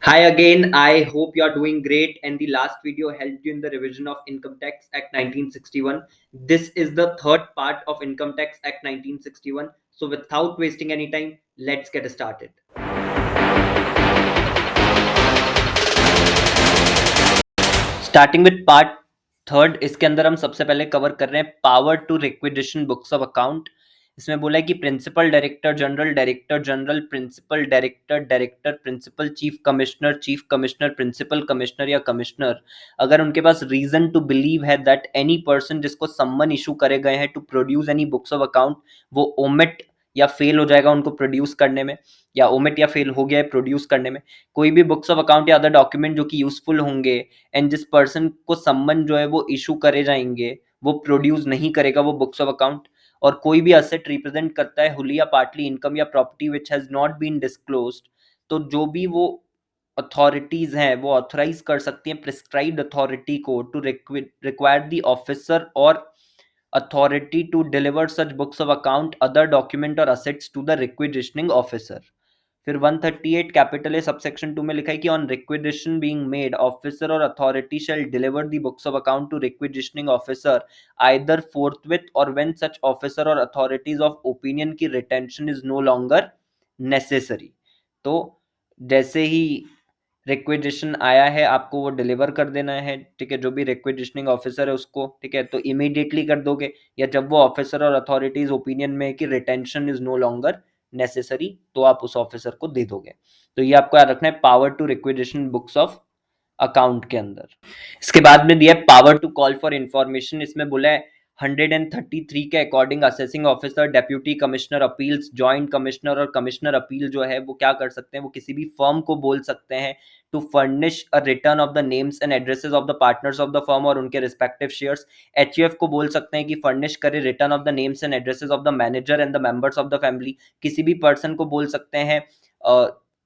Hi again. I hope you are doing great. And the last video helped you in the revision of Income Tax Act 1961. This is the third part of Income Tax Act 1961. So, without wasting any time, let's get started. Starting with part third, इसके अंदर हम सबसे पहले cover कर रहे हैं power to requisition books of account. इसमें बोला है कि principal director general principal director director principal chief commissioner principal commissioner या कमिश्नर, अगर उनके पास रीजन टू बिलीव है दैट एनी पर्सन जिसको सम्मन इशू करे गए हैं to produce any books of account, वो ओमिट या फेल हो जाएगा उनको प्रोड्यूस करने में, या ओमिट या फेल हो गया है प्रोड्यूस करने में कोई भी बुक्स ऑफ अकाउंट या अदर डॉक्यूमेंट जो कि यूजफुल होंगे, एंड जिस पर्सन को सम्मन जो है वो इशू करे जाएंगे वो प्रोड्यूस नहीं करेगा वो बुक्स ऑफ अकाउंट। और कोई भी असेट रिप्रेजेंट करता है हुली या पार्टली इनकम या property which has not been disclosed, तो जो भी वो अथॉरिटीज हैं वो ऑथराइज कर सकती हैं प्रिस्क्राइब्ड अथॉरिटी को टू रिक्वायर द ऑफिसर और authority to deliver such books of account, other document or assets to the requisitioning officer। फिर 138 कैपिटल ए सबसेक्शन 2 में लिखा है कि on requisition being made officer और authority shall deliver the books of account to requisitioning officer either forthwith और when such officer और authorities of opinion की retention is no longer necessary. तो जैसे ही रिक्विजिशन आया है आपको वो डिलीवर कर देना है, ठीक है, जो भी रिक्विजिशनिंग ऑफिसर है उसको, ठीक है, तो इमीडिएटली कर दोगे, या जब वो ऑफिसर और अथॉरिटीज ओपिनियन में है कि retention is no longer necessary तो आप उस ऑफिसर को दे दोगे। तो ये आपको याद रखना है power to requisition books of account के अंदर। इसके बाद में दिया है power to call for information. इसमें बोला है 133 के according assessing officer, deputy commissioner appeals, joint commissioner और कमिश्नर अपील जो है वो क्या कर सकते हैं, वो किसी भी फर्म को बोल सकते हैं to furnish a return of the names and addresses of the partners of the firm और उनके रिस्पेक्टिव शेयर्स। एचयूएफ को बोल सकते हैं कि फर्निश करे return of the names and addresses of the manager and the members of the family. किसी भी पर्सन को बोल सकते हैं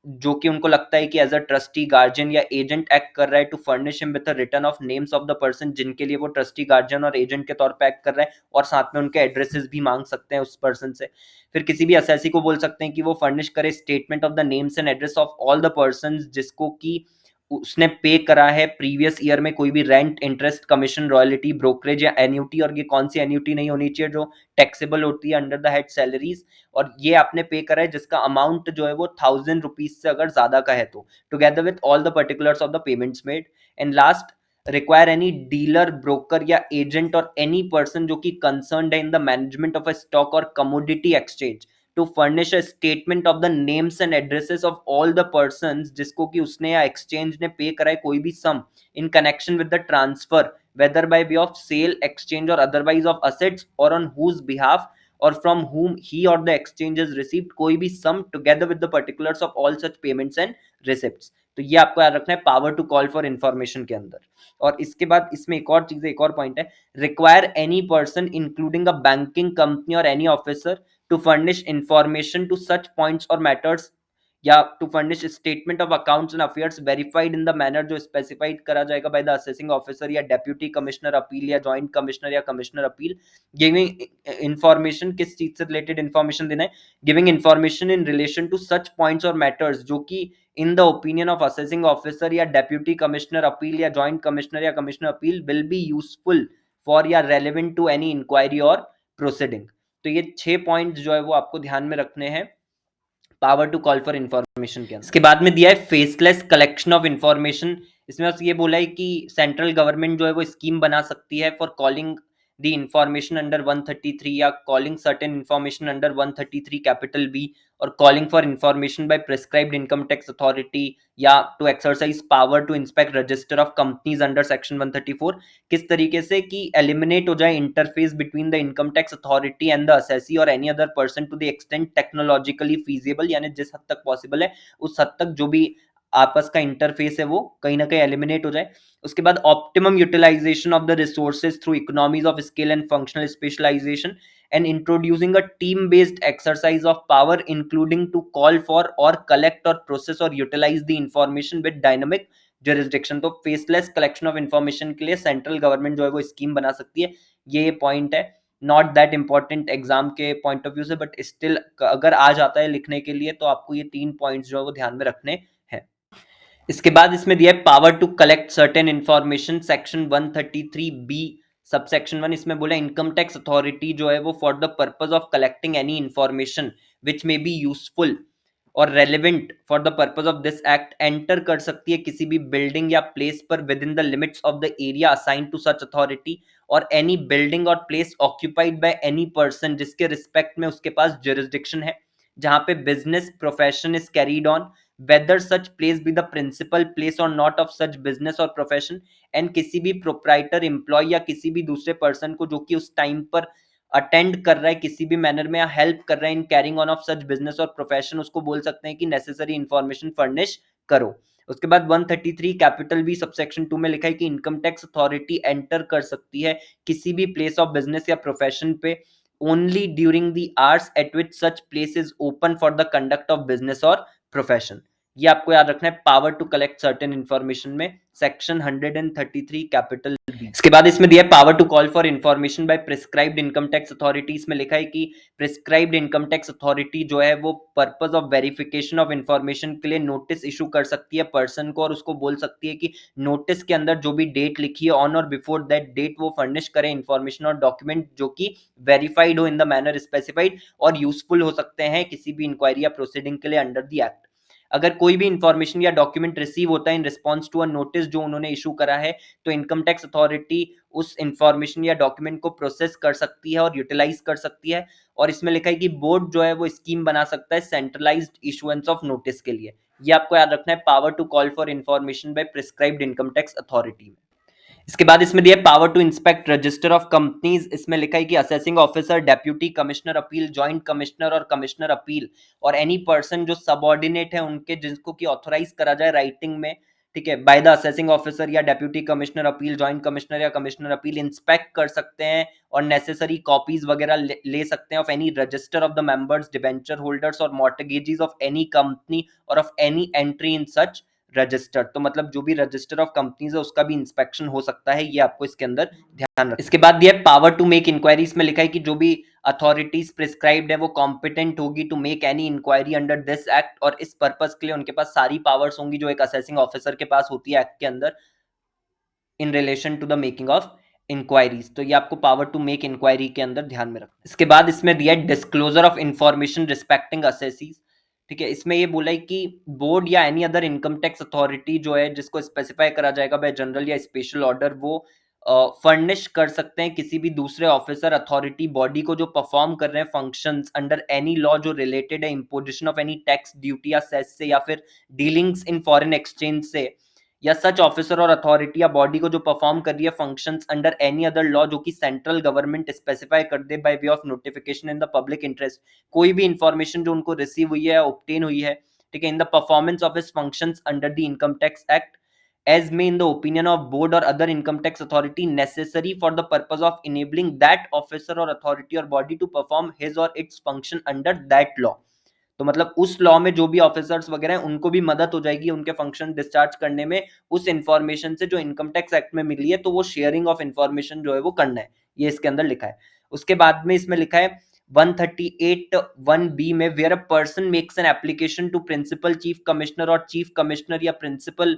जो कि उनको लगता है कि एज अ ट्रस्टी गार्जियन या एजेंट एक्ट कर रहा है to furnish him with return of names of the person जिनके लिए वो ट्रस्टी गार्जियन और एजेंट के तौर पे एक्ट कर रहा है, और साथ में उनके एड्रेसेस भी मांग सकते हैं उस पर्सन से। फिर किसी भी असेसी को बोल सकते हैं कि वो फर्निश करे statement of the names and address of all the person जिसको कि उसने पे करा है प्रीवियस ईयर में कोई भी rent, interest, commission, royalty, brokerage या एन्यूटी, और ये कौन सी एन्यूटी नहीं होनी चाहिए जो टैक्सेबल होती है अंडर द हेड सैलरीज, और ये आपने पे करा है जिसका अमाउंट जो है वो 1000 रुपीज से अगर ज्यादा का है तो, together with all the particulars of the payments made. And last, require any dealer, broker या एजेंट और एनी पर्सन जो कि कंसर्न्ड है in the management of a stock और commodity exchange to furnish a statement of the names and addresses of all the persons जिसको कि उसने या एक्सचेंज ने पे करा है कोई भी sum in connection with the transfer whether by way of sale, exchange or otherwise of assets, or on whose behalf or from whom he or the exchange has received कोई भी sum together with the particulars of all such payments and receipts। तो ये आपको याद रखना है power to call for information के अंदर। और इसके बाद इसमें एक और चीज, एक और पॉइंट है, require any person including a banking company और any officer to furnish information to such points और मैटर्स या to furnish statement of accounts and affairs verified in the manner जो स्पेसिफाइड करा जाएगा बाय द असेसिंग ऑफिसर या deputy commissioner appeal या joint commissioner या commissioner appeal. Giving information, किस चीज से रिलेटेड इंफॉर्मेशन देना है, giving information in relation to such points और मैटर्स जो कि in the opinion of assessing officer या डेप्यूटी कमिश्नर अपील या जॉइंट कमिश्नर या commissioner appeal will be useful for या रेलेवेंट टू एनी इंक्वायरी और प्रोसीडिंग। तो ये 6 पॉइंट्स जो है वो आपको ध्यान में रखने हैं power to call for information के अंदर। इसके बाद में दिया है फेसलेस कलेक्शन ऑफ इंफॉर्मेशन। इसमें बस ये बोला है कि सेंट्रल गवर्नमेंट जो है वो स्कीम बना सकती है for calling the information under 133 या calling certain information under 133 capital B, और calling for information by prescribed income tax authority, या to exercise power to inspect register of companies under section 134। किस तरीके से कि एलिमिनेट हो जाए interface between the income tax authority and the assessee और any other person to the extent technologically feasible, यानी जिस हद तक पॉसिबल है उस हद तक जो भी आपस का इंटरफेस है वो कहीं ना कहीं एलिमिनेट हो जाए। उसके बाद optimum utilisation of the resources through economies of scale and functional specialisation and introducing a team-based exercise of power including to call for or collect or process or utilize the information with dynamic jurisdiction। तो faceless collection of information के लिए central government जो है वो scheme बना सकती है। ये पॉइंट है नॉट दैट इंपॉर्टेंट एग्जाम के पॉइंट ऑफ व्यू से, बट स्टिल अगर आ जाता है लिखने के लिए तो आपको ये 3 पॉइंट्स जो है वो ध्यान में रखने हैं। इसके बाद इसमें दिया है power to collect certain information, section 133 B subsection 1, इसमें बोला इनकम टैक्स अथॉरिटी जो है वो for the purpose of collecting any information which may be useful और relevant for the purpose of this act enter कर सकती है किसी भी बिल्डिंग या प्लेस पर within the limits of the area assign to such authority और any building और place occupied by any person जिसके रिस्पेक्ट में उसके पास जुरिस्डिक्शन है, जहां पे business profession is carried on, whether such place be the principal place or not of such business or profession, and किसी भी proprietor employee या किसी भी दूसरे person को जो कि उस टाइम पर अटेंड कर रहा है किसी भी मैनर में या हेल्प कर रहा है in carrying on of such business और प्रोफेशन, उसको बोल सकते हैं कि नेसेसरी इंफॉर्मेशन फर्निश करो। उसके बाद 133 कैपिटल बी सबसेक्शन 2 में लिखा है कि इनकम टैक्स अथॉरिटी एंटर कर सकती है किसी भी प्लेस ऑफ बिजनेस या प्रोफेशन पे only during the hours at which such place is open for the conduct of business और प्रोफेशन। ये आपको याद रखना है power to collect certain information में सेक्शन 133 कैपिटल बी। इसके बाद इसमें दिया है power to call for information by prescribed income tax authority, इसमें लिखा है कि प्रिस्क्राइब्ड इनकम टैक्स अथॉरिटी जो है वो purpose of verification of information के लिए नोटिस इशू कर सकती है पर्सन को और उसको बोल सकती है कि नोटिस के अंदर जो भी डेट लिखी है ऑन और बिफोर दैट डेट वो फर्निश करे इंफॉर्मेशन और डॉक्यूमेंट जो कि वेरीफाइड हो इन द मैनर स्पेसिफाइड और यूजफुल हो सकते हैं किसी भी इंक्वायरी या प्रोसीडिंग के लिए अंडर द एक्ट। अगर कोई भी इंफॉर्मेशन या डॉक्यूमेंट रिसीव होता है in response to a notice जो उन्होंने इशू करा है तो इनकम टैक्स अथॉरिटी उस इंफॉर्मेशन या डॉक्यूमेंट को प्रोसेस कर सकती है और यूटिलाइज कर सकती है। और इसमें लिखा है कि बोर्ड जो है वो स्कीम बना सकता है सेंट्रलाइज्ड इशुएंस ऑफ नोटिस के लिए। ये आपको याद रखना है power to call for information by prescribed income tax authority. इसके बाद इसमें दिया power to inspect register of companies, इसमें लिखा है कि assessing officer, deputy commissioner appeal, joint commissioner और कमिश्नर अपील और एनी पर्सन जो सबऑर्डिनेट है उनके जिसको कि ऑथराइज करा जाए राइटिंग में, ठीक है, बाय द असेसिंग ऑफिसर या deputy commissioner appeal, joint commissioner या कमिश्नर अपील इंस्पेक्ट कर सकते हैं और नेसेसरी कॉपीज वगैरह ले सकते हैं of any register of the members, debenture holders और मॉर्टगेजेस ऑफ एनी कंपनी और of any entry in such register. तो मतलब जो भी रजिस्टर ऑफ कंपनीज है उसका भी इंस्पेक्शन हो सकता है, ये आपको इसके अंदर ध्यान रखना। इसके बाद दिया है पावर टू मेक इंक्वायरी, इसमें लिखा है कि जो भी अथॉरिटीज प्रिस्क्राइब्ड है वो कॉम्पिटेंट होगी to make any inquiry under this act और इस पर्पस के लिए उनके पास सारी पावर्स होंगी जो एक असेसिंग ऑफिसर के पास होती है एक्ट के अंदर in relation to the making of inquiries. तो ये आपको पावर टू मेक इंक्वायरी के अंदर ध्यान में रखना। इसके बाद इसमें दिया है disclosure of information respecting assessees, ठीक है, इसमें ये बोला है कि बोर्ड या any other income tax authority जो है जिसको स्पेसिफाई करा जाएगा बाय जनरल या स्पेशल ऑर्डर वो फर्निश कर सकते हैं किसी भी दूसरे ऑफिसर अथॉरिटी बॉडी को जो परफॉर्म कर रहे हैं फंक्शंस अंडर एनी लॉ जो रिलेटेड है imposition of any tax duty या सेस से या फिर डीलिंग्स इन फॉरेन एक्सचेंज से, या सच ऑफिसर और अथॉरिटी या बॉडी को जो परफॉर्म कर रही है functions under any other law जो कि सेंट्रल गवर्नमेंट स्पेसिफाई कर दे by way of notification in the public interest, कोई भी इंफॉर्मेशन जो उनको रिसीव हुई है ऑब्टेन हुई है, ठीक है, in the performance of his functions under the income tax act as may in the opinion of board or other income tax authority necessary for the purpose of enabling that officer or authority or body to perform his or its function under that law। तो मतलब उस law में जो भी officers वगैरह हैं उनको भी मदद हो जाएगी उनके फंक्शन डिस्चार्ज करने में उस इंफॉर्मेशन से जो इनकम टैक्स एक्ट में मिली है, तो वो शेयरिंग ऑफ इंफॉर्मेशन जो है वो करना है, ये इसके अंदर लिखा है। उसके बाद में इसमें लिखा है 138(1)(b) में where a person makes an application to principal chief commissioner और चीफ कमिश्नर या प्रिंसिपल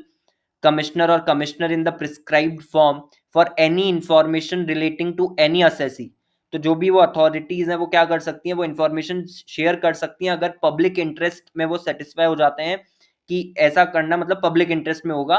कमिश्नर और commissioner in the prescribed form for any information relating to any assessee, तो जो भी वो अथॉरिटीज हैं वो क्या कर सकती हैं, वो इंफॉर्मेशन शेयर कर सकती हैं अगर पब्लिक इंटरेस्ट में वो सेटिस्फाई हो जाते हैं कि ऐसा करना मतलब पब्लिक इंटरेस्ट में होगा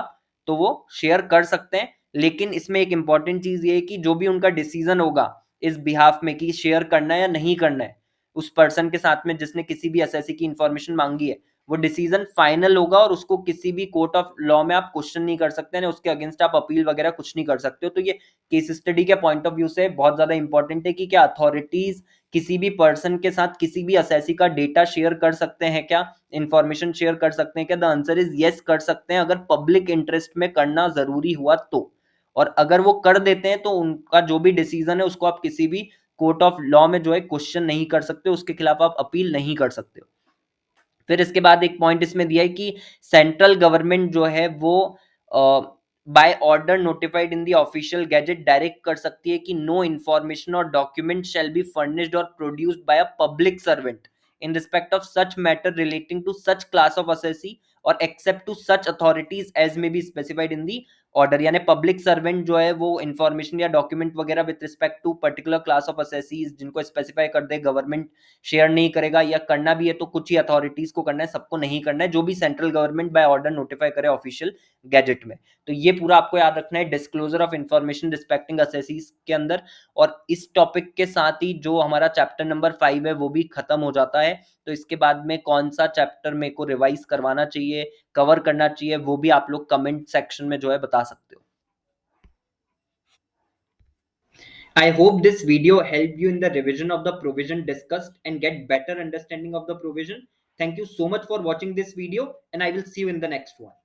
तो वो शेयर कर सकते हैं। लेकिन इसमें एक इंपॉर्टेंट चीज ये है कि जो भी उनका डिसीजन होगा इस बिहाफ में कि शेयर करना है या नहीं करना है उस पर्सन के साथ में जिसने किसी भी असेसी की इंफॉर्मेशन मांगी है, वो डिसीजन फाइनल होगा और उसको किसी भी कोर्ट ऑफ लॉ में आप क्वेश्चन नहीं कर सकते हैं, उसके अगेंस्ट आप अपील वगैरह कुछ नहीं कर सकते हो। तो ये केस स्टडी के पॉइंट ऑफ व्यू से बहुत ज्यादा इंपॉर्टेंट है कि क्या अथॉरिटीज किसी भी पर्सन के साथ किसी भी असेसी का डेटा शेयर कर सकते हैं, क्या इंफॉर्मेशन शेयर कर सकते हैं क्या? द आंसर इज यस, कर सकते हैं अगर पब्लिक इंटरेस्ट में करना जरूरी हुआ तो। और अगर वो कर देते हैं तो उनका जो भी डिसीजन है उसको आप किसी भी कोर्ट ऑफ लॉ में जो है क्वेश्चन नहीं कर सकते, उसके खिलाफ आप अपील नहीं कर सकते हो। फिर इसके बाद एक पॉइंट इसमें दिया है कि सेंट्रल गवर्नमेंट जो है वो by order notified in the official gazette direct कर सकती है कि नो इंफॉर्मेशन और डॉक्यूमेंट शैल बी फर्निश्ड और produced by a public servant in respect of such matter relating to such class of assessee और except to such authorities as may be specified in the order. यानी public servant जो है वो information या document वगैरह with respect to particular class of assessees जिनको specify कर दे government share नहीं करेगा, या करना भी है तो कुछ ही अथॉरिटीज को करना है, सबको नहीं करना है, जो भी central government by order notify करे ऑफिशियल गैजेट में। तो ये पूरा आपको याद रखना है disclosure of information respecting assessees के अंदर। और इस टॉपिक के साथ ही जो हमारा चैप्टर नंबर 5 है वो भी खत्म हो जाता है। तो इसके बाद में कौन सा चैप्टर मेरे को रिवाइज करवाना चाहिए, कवर करना चाहिए, वो भी आप लोग कमेंट सेक्शन में जो है बता सकते हो। I hope this video helped you in the revision of the provision discussed and get better understanding of the provision. Thank you so much for watching this video, and I will see you in the next one.